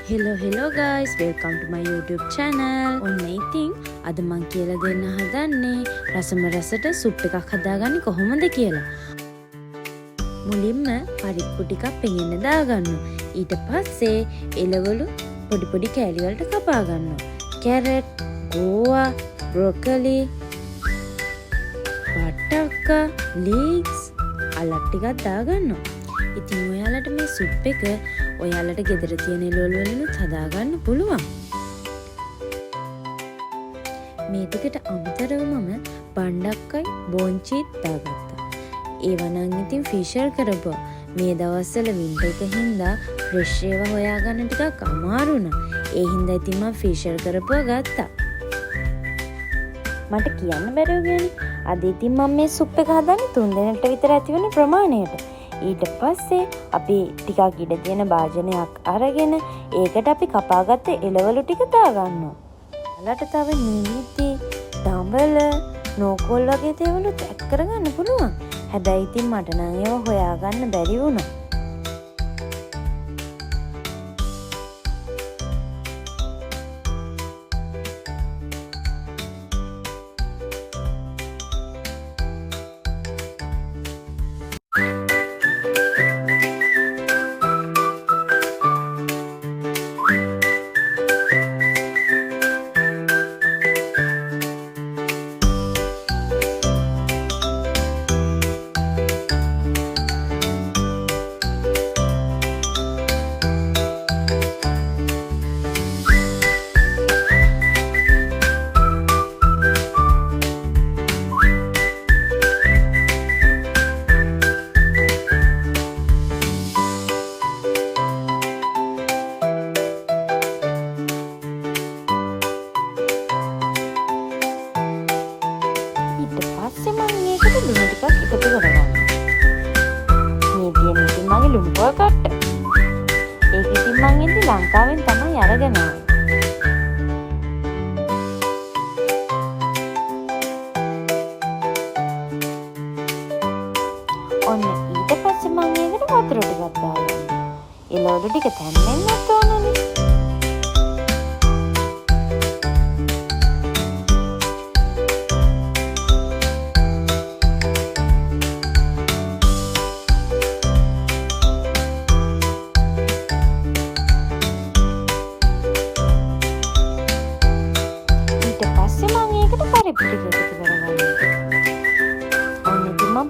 Hello guys, welcome to my YouTube channel. ඔන්න ඉතින් අද මං කියලා දෙන්න හදන්නේ රසම රසට සුප් එකක් හදාගන්නේ කොහොමද කියලා. මුලින්ම පරිප්පු ටිකක් පෙඟෙන්න දාගන්නවා. ඊට පස්සේ එළවලු පොඩි පොඩි කෑලි වලට කපා ගන්නවා. කැරට්, ගෝවා, බ්‍රොකලි, වට්ටක්කා, ලීක්ස් අලක් ටිකක් දාගන්නවා. ඉතින් ඔයාලට මේ සුප් එක ඔයාලට ගෙදර තියෙන එළවලු වලිනුත් හදාගන්න පුළුවන්. මේ ටිකට අමතරව මම බණ්ඩක්කයි බෝංචිත් දාගත්තා. ඒවා නම් ඉතින් ෆිෂර් කරපුවා. මේ දවස්වල වින්ටර් එක හින්දා ෆ්‍රෙෂ් ඒවා හොයාගන්න ටිකක් අමාරු වුණා. ඒ හින්දා ඉතින් මම ෆිෂර් කරපුවා ගත්තා. මට කියන්න බැරුව ගියානේ. අද ඉතින් මම මේ සුප් එක හදන්නේ 3 දිනකට විතර ඇති වෙන ප්‍රමාණයට. ඊට පස්සේ අපි ටිකක් ඉඩ තියෙන භාජනයක් අරගෙන ඒකට අපි කපාගත්ත එළවලු ටික දාගන්නවා. ඔයාලට තව නීති, දඹල, නෝකොල් වගේ දේවල් ඇඩ් කරගන්න පුළුවන්. හැබැයි ඉතින් මට නම් ඒවා හොයාගන්න බැරි වුණා. ඒක ඉතින් මං ඉන්නේ ලංකාවෙන් තමයි අරගෙන ආවේ. ඔන්න ඊට පස්සේ මං ඒකට වතුර ටිකක් දාගන්නවා. එළවලු ටික තැම්බෙන්නත් ඕනනේ.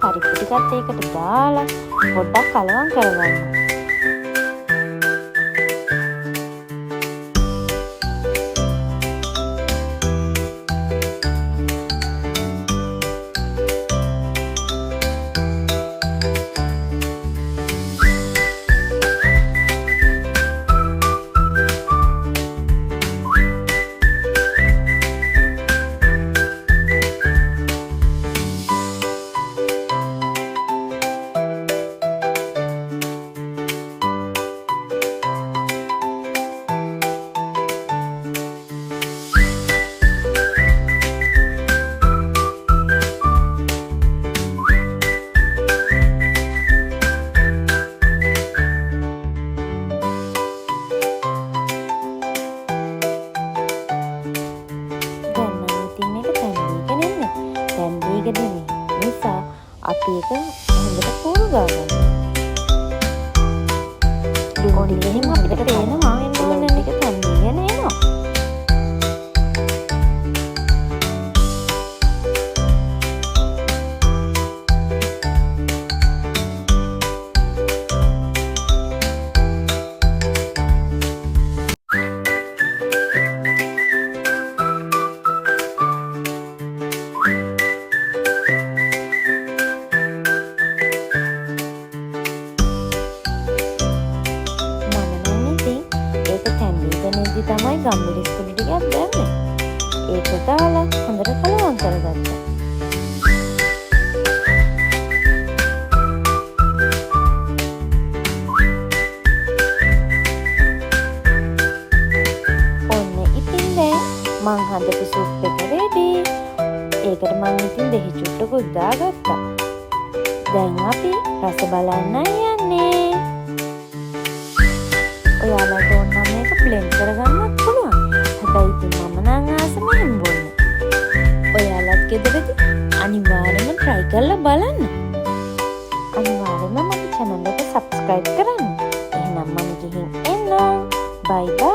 පරිප්පු ටිකත් ඒකට දාලා පොඩ්ඩක් කලවම් කරගන්න. නිසා අපි ඒක හොඳට පුරු ගන්නවා. ඔන්න එහෙම අපිට පේනවා එන්න ටික තැම්බීගෙන එනවා. තමයි ගම්මිරිස් කුඩු ටිකක් දැම්මේ. ඒක දාලා හොඳට කලවම් කරගත්තා. ඔන්න ඉතින් දැන් මං හදපු සුප් එක රෙඩි. ඒකට මං ඉතින් දෙහි චුට්ටකුත් දාගත්තා. දැන් අපි රස බලන්න යන්නේ. ඔයාලට ඕන නම් මේක බ්ලෙන්ඩ් කරගන්නත් පුළුවන්. හැබැයි ඉතින් මම නම් ආස මෙහෙම බොන්න. ඔයාලත් ගෙදරදී අනිවාර්යෙන්ම try කරලා බලන්න. අනිවාර්යෙන්ම මගේ channel එක subscribe කරන්න. එහෙනම් මම ගිහින් එන්නම්. bye bye.